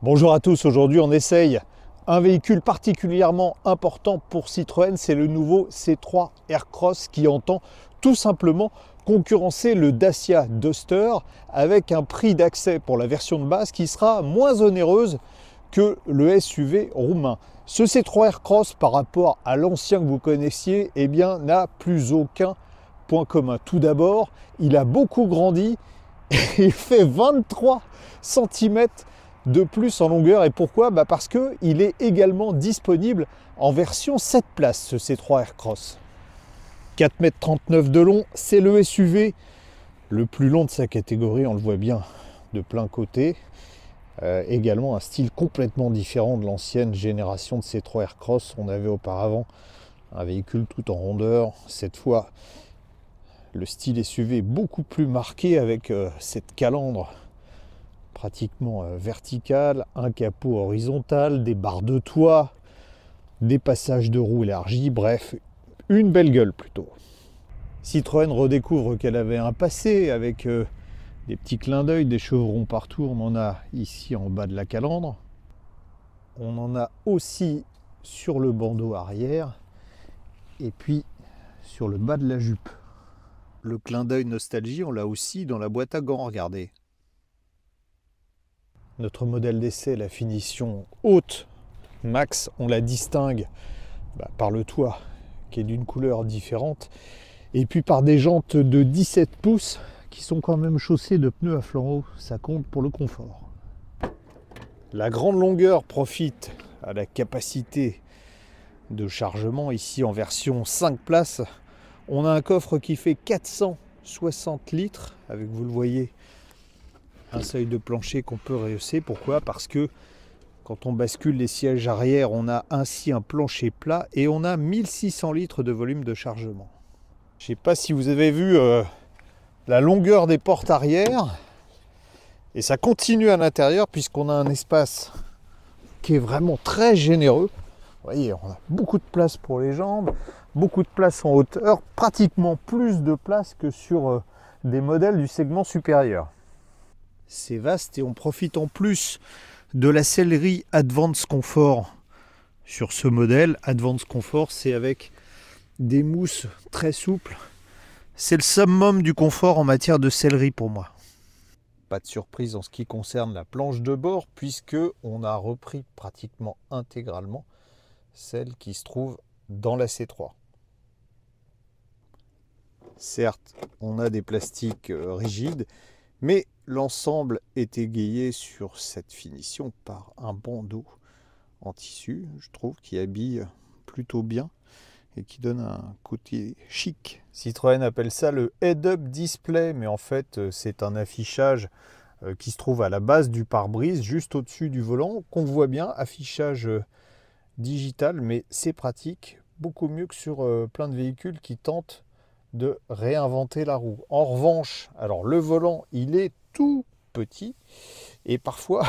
Bonjour à tous, aujourd'hui on essaye un véhicule particulièrement important pour Citroën, c'est le nouveau C3 Aircross qui entend tout simplement concurrencer le Dacia Duster avec un prix d'accès pour la version de base qui sera moins onéreuse que le SUV roumain. Ce C3 Aircross par rapport à l'ancien que vous connaissiez, eh bien, n'a plus aucun point commun. Tout d'abord, il a beaucoup grandi et il fait 23 cm de plus en longueur. Et pourquoi? Parce qu'il est également disponible en version 7 places, ce C3 Aircross. 4,39 m de long, c'est le SUV le plus long de sa catégorie, on le voit bien de plein côté. Également un style complètement différent de l'ancienne génération de C3 Aircross. On avait auparavant un véhicule tout en rondeur. Cette fois, le style SUV est beaucoup plus marqué avec cette calandre pratiquement verticale, un capot horizontal, des barres de toit, des passages de roues élargis, bref, une belle gueule plutôt. Citroën redécouvre qu'elle avait un passé avec des petits clins d'œil, des chevrons partout. On en a ici en bas de la calandre. On en a aussi sur le bandeau arrière et puis sur le bas de la jupe. Le clin d'œil nostalgie, on l'a aussi dans la boîte à gants, regardez. Notre modèle d'essai, la finition haute max, on la distingue par le toit qui est d'une couleur différente et puis par des jantes de 17 pouces qui sont quand même chaussées de pneus à flanc haut, ça compte pour le confort. La grande longueur profite à la capacité de chargement. Ici en version 5 places, on a un coffre qui fait 460 litres avec, vous le voyez, un seuil de plancher qu'on peut rehausser. Pourquoi? Parce que quand on bascule les sièges arrière, on a ainsi un plancher plat et on a 1600 litres de volume de chargement. Je ne sais pas si vous avez vu la longueur des portes arrière, et ça continue à l'intérieur puisqu'on a un espace qui est vraiment très généreux. Vous voyez, on a beaucoup de place pour les jambes, beaucoup de place en hauteur, pratiquement plus de place que sur des modèles du segment supérieur. C'est vaste et on profite en plus de la sellerie Advance Comfort sur ce modèle. Advance Comfort, c'est avec des mousses très souples. C'est le summum du confort en matière de sellerie pour moi. Pas de surprise en ce qui concerne la planche de bord puisque on a repris pratiquement intégralement celle qui se trouve dans la C3. Certes, on a des plastiques rigides, mais l'ensemble est égayé sur cette finition par un bandeau en tissu, je trouve, qui habille plutôt bien et qui donne un côté chic. Citroën appelle ça le head-up display, mais en fait c'est un affichage qui se trouve à la base du pare-brise, juste au-dessus du volant, qu'on voit bien, affichage digital, mais c'est pratique, beaucoup mieux que sur plein de véhicules qui tentent de réinventer la roue. En revanche, alors le volant, il est tout petit et parfois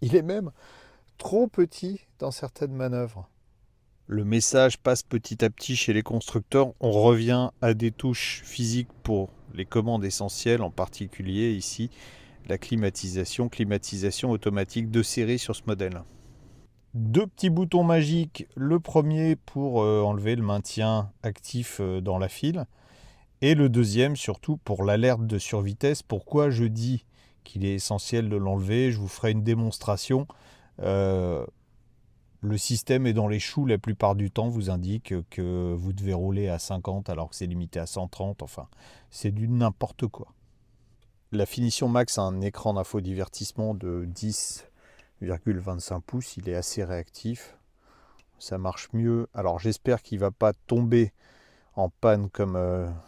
il est même trop petit dans certaines manœuvres. Le message passe petit à petit chez les constructeurs. On revient à des touches physiques pour les commandes essentielles, en particulier ici la climatisation automatique de série sur ce modèle. Deux petits boutons magiques. Le premier pour enlever le maintien actif dans la file. Et le deuxième, surtout, pour l'alerte de survitesse. Pourquoi je dis qu'il est essentiel de l'enlever? Je vous ferai une démonstration. Le système est dans les choux la plupart du temps, vous indique que vous devez rouler à 50 alors que c'est limité à 130. Enfin, c'est du n'importe quoi. La finition max a un écran d'infodivertissement de 10,25 pouces. Il est assez réactif. Ça marche mieux. Alors j'espère qu'il ne va pas tomber en panne comme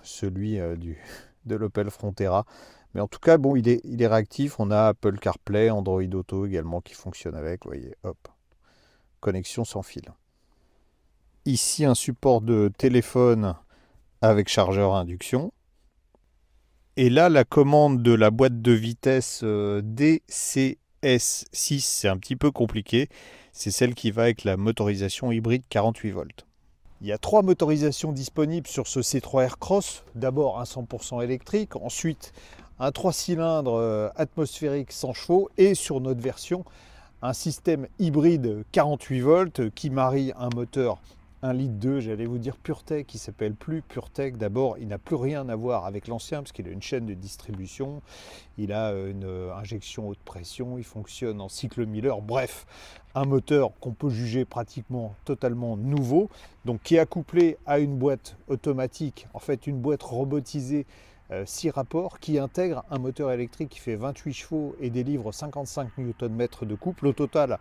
celui de l'Opel Frontera. Mais en tout cas, bon, il est réactif. On a Apple CarPlay, Android Auto également qui fonctionne avec. Vous voyez, hop, connexion sans fil. Ici, un support de téléphone avec chargeur à induction. Et là, la commande de la boîte de vitesse DCS6, c'est un petit peu compliqué. C'est celle qui va avec la motorisation hybride 48 volts. Il y a 3 motorisations disponibles sur ce C3 Aircross. D'abord un 100% électrique, ensuite un 3 cylindres atmosphérique 100 chevaux et sur notre version un système hybride 48 volts qui marie un moteur 1,2 litre, j'allais vous dire PureTech, qui s'appelle plus PureTech. D'abord, il n'a plus rien à voir avec l'ancien, parce qu'il a une chaîne de distribution, il a une injection haute pression, il fonctionne en cycle Miller, bref, un moteur qu'on peut juger pratiquement totalement nouveau, donc qui est accouplé à une boîte automatique, en fait une boîte robotisée 6 rapports, qui intègre un moteur électrique qui fait 28 chevaux et délivre 55 Nm de couple. Au total,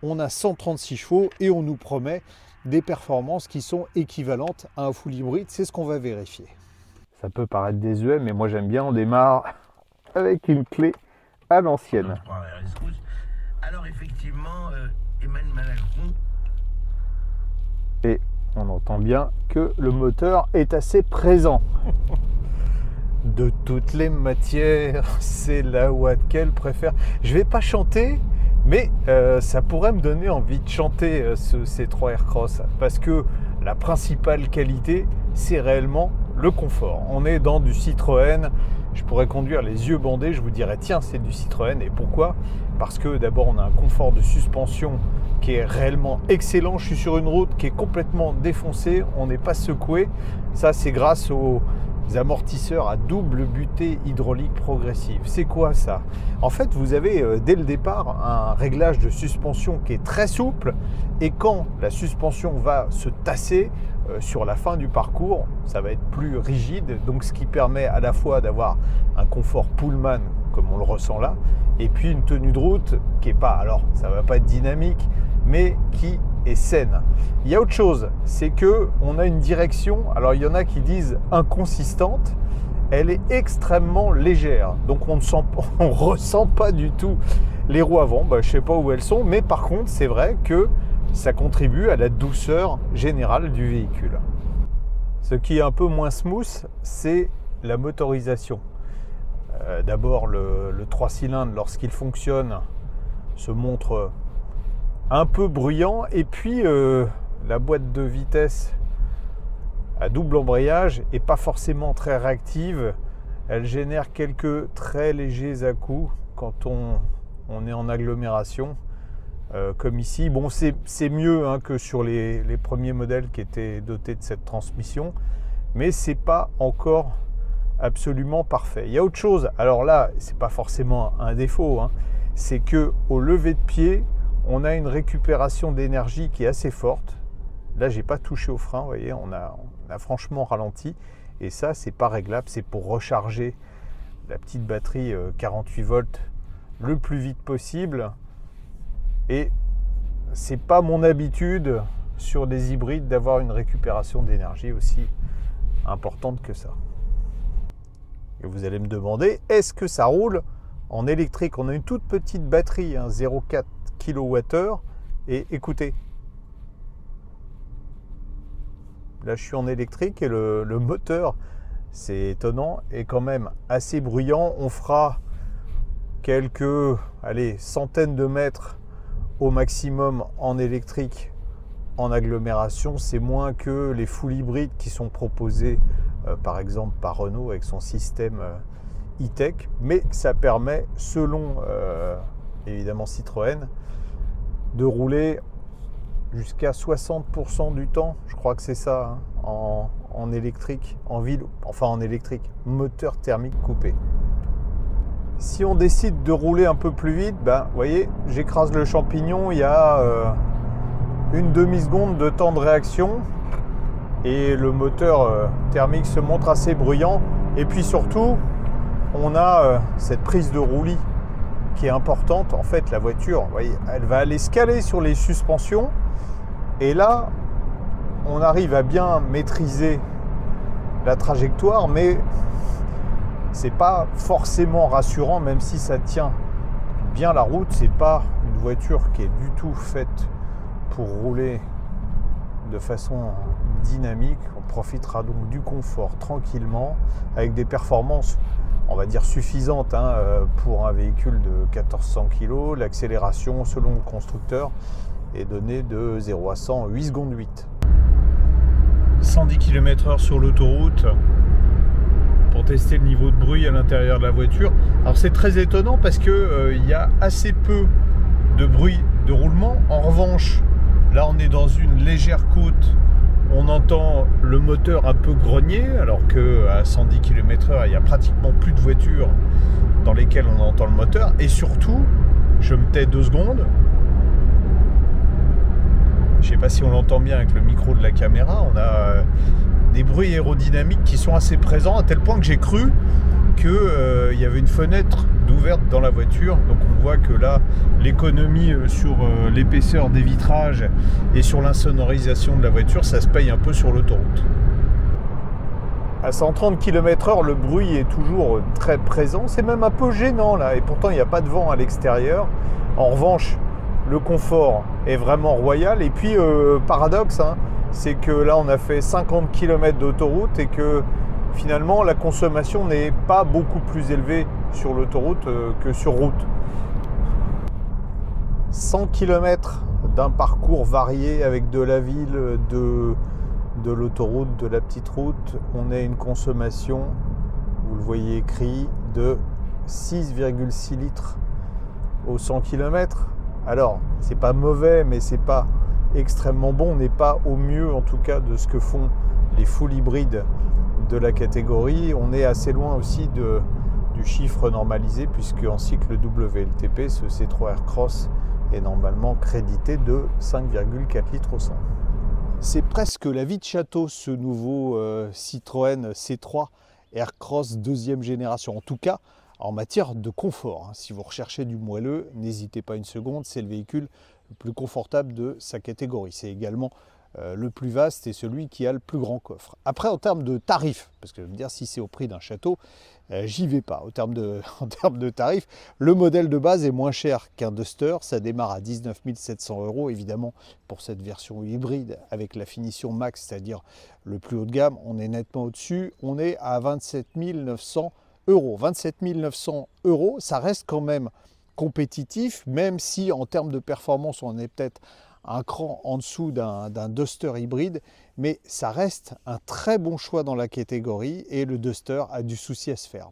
on a 136 chevaux et on nous promet des performances qui sont équivalentes à un full hybride. C'est ce qu'on va vérifier. Ça peut paraître désuet, mais moi j'aime bien. On démarre avec une clé à l'ancienne. Alors effectivement, Emmanuel Macron. Et on entend bien que le moteur est assez présent. De toutes les matières, c'est la Watt qu'elle préfère. Je vais pas chanter, mais ça pourrait me donner envie de chanter ce C3 Aircross, parce que la principale qualité, c'est réellement le confort. On est dans du Citroën, je pourrais conduire les yeux bandés, je vous dirais tiens, c'est du Citroën. Et pourquoi? Parce que d'abord on a un confort de suspension qui est réellement excellent. Je suis sur une route qui est complètement défoncée, on n'est pas secoué. Ça, c'est grâce aux amortisseurs à double butée hydraulique progressive. C'est quoi ça? En fait, vous avez dès le départ un réglage de suspension qui est très souple, et quand la suspension va se tasser sur la fin du parcours, ça va être plus rigide, donc ce qui permet à la fois d'avoir un confort Pullman comme on le ressent là, et puis une tenue de route qui est pas, alors ça va pas être dynamique, mais qui est saine. Il y a autre chose, c'est que on a une direction, alors il y en a qui disent inconsistante, elle est extrêmement légère, donc on ne ressent pas du tout les roues avant. Je ne sais pas où elles sont, mais par contre c'est vrai que ça contribue à la douceur générale du véhicule. Ce qui est un peu moins smooth, c'est la motorisation. D'abord le 3 cylindres, lorsqu'il fonctionne, se montre un peu bruyant, et puis la boîte de vitesse à double embrayage est pas forcément très réactive. Elle génère quelques très légers à-coups quand on est en agglomération, comme ici. Bon, c'est mieux que sur les premiers modèles qui étaient dotés de cette transmission, mais c'est pas encore absolument parfait. Il y a autre chose, alors là c'est pas forcément un défaut, c'est que au lever de pied on a une récupération d'énergie qui est assez forte. Là j'ai pas touché au frein, vous voyez, on a franchement ralenti, et ça c'est pas réglable, c'est pour recharger la petite batterie 48 volts le plus vite possible, et c'est pas mon habitude sur des hybrides d'avoir une récupération d'énergie aussi importante que ça. Et vous allez me demander, est-ce que ça roule en électrique? On a une toute petite batterie, 0,4 kWh, et écoutez, là je suis en électrique et le moteur, c'est étonnant, est quand même assez bruyant. On fera quelques centaines de mètres au maximum en électrique. En agglomération, c'est moins que les full hybrides qui sont proposés par exemple par Renault avec son système e-tech, mais ça permet, selon évidemment Citroën, de rouler jusqu'à 60% du temps, je crois que c'est ça, en électrique, en ville, enfin en électrique, moteur thermique coupé. Si on décide de rouler un peu plus vite, vous voyez, j'écrase le champignon, il y a une demi-seconde de temps de réaction, et le moteur thermique se montre assez bruyant. Et puis surtout, on a cette prise de roulis qui est importante. En fait, la voiture, vous voyez, elle va aller se caler sur les suspensions, et là on arrive à bien maîtriser la trajectoire, mais c'est pas forcément rassurant, même si ça tient bien la route. C'est pas une voiture qui est du tout faite pour rouler de façon dynamique. On profitera donc du confort tranquillement, avec des performances, on va dire, suffisantes pour un véhicule de 1400 kg. L'accélération, selon le constructeur, est donnée de 0 à 100 en 8 secondes 8. 110 km/h sur l'autoroute pour tester le niveau de bruit à l'intérieur de la voiture. Alors c'est très étonnant parce que il y a assez peu de bruit de roulement. En revanche, là on est dans une légère côte, on entend le moteur un peu grogner, alors qu'à 110 km/h, il n'y a pratiquement plus de voitures dans lesquelles on entend le moteur. Et surtout, je me tais 2 secondes, je ne sais pas si on l'entend bien avec le micro de la caméra, on a des bruits aérodynamiques qui sont assez présents, à tel point que j'ai cru qu'il y avait une fenêtre d'ouverte dans la voiture. Donc on voit que là, l'économie sur l'épaisseur des vitrages et sur l'insonorisation de la voiture, ça se paye un peu sur l'autoroute. À 130 km/h, le bruit est toujours très présent. C'est même un peu gênant là, et pourtant il n'y a pas de vent à l'extérieur. En revanche, le confort est vraiment royal. Et puis, paradoxe, hein, c'est que là, on a fait 50 km d'autoroute et que finalement, la consommation n'est pas beaucoup plus élevée sur l'autoroute que sur route. 100 km d'un parcours varié avec de la ville, de l'autoroute, de la petite route. On a une consommation, vous le voyez écrit, de 6,6 litres au 100 km. Alors, c'est pas mauvais, mais c'est pas extrêmement bon. On n'est pas au mieux, en tout cas, de ce que font les full hybrides de la catégorie. On est assez loin aussi du chiffre normalisé, puisque en cycle WLTP, ce C3 Aircross est normalement crédité de 5,4 litres au 100. C'est presque la vie de château, ce nouveau Citroën C3 Aircross 2e génération. En tout cas, en matière de confort. Si vous recherchez du moelleux, n'hésitez pas une seconde, c'est le véhicule le plus confortable de sa catégorie. C'est également le plus vaste et celui qui a le plus grand coffre. Après, en termes de tarifs, parce que je veux me dire, si c'est au prix d'un château, j'y vais pas. En termes de tarifs, le modèle de base est moins cher qu'un Duster. Ça démarre à 19 700 €. Évidemment, pour cette version hybride, avec la finition max, c'est-à-dire le plus haut de gamme, on est nettement au-dessus. On est à 27 900 €. 27 900 €, ça reste quand même compétitif, même si en termes de performance, on est peut-être un cran en dessous d'un Duster hybride, mais ça reste un très bon choix dans la catégorie et le Duster a du souci à se faire.